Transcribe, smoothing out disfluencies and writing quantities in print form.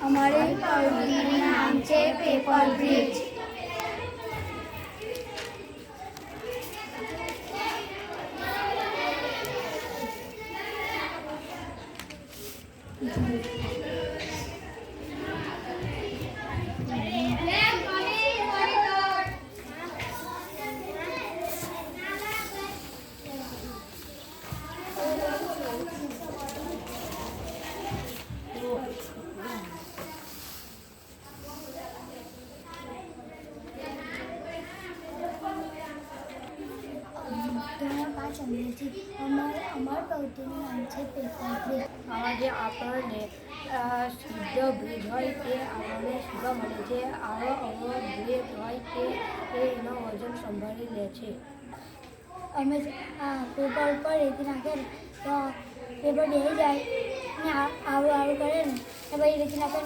અમારી પ્રવૃત્તિનું નામ છે પેપર બ્રિજ. અમારા પ્રવૃત્તિનું નામ છે પેપર બ્રિજ. જે આપણને શુદ્ધ બ્રિજ હોય તે આપણને શીખવા મળે છે. આવો બ્રિજ હોય તે એનો વજન સંભાળી લે છે. અમે પેપર ઉપર રેતી નાખે ને તો પેપર બેસી જાય ને આવું કરે ને પછી રેતી નાખે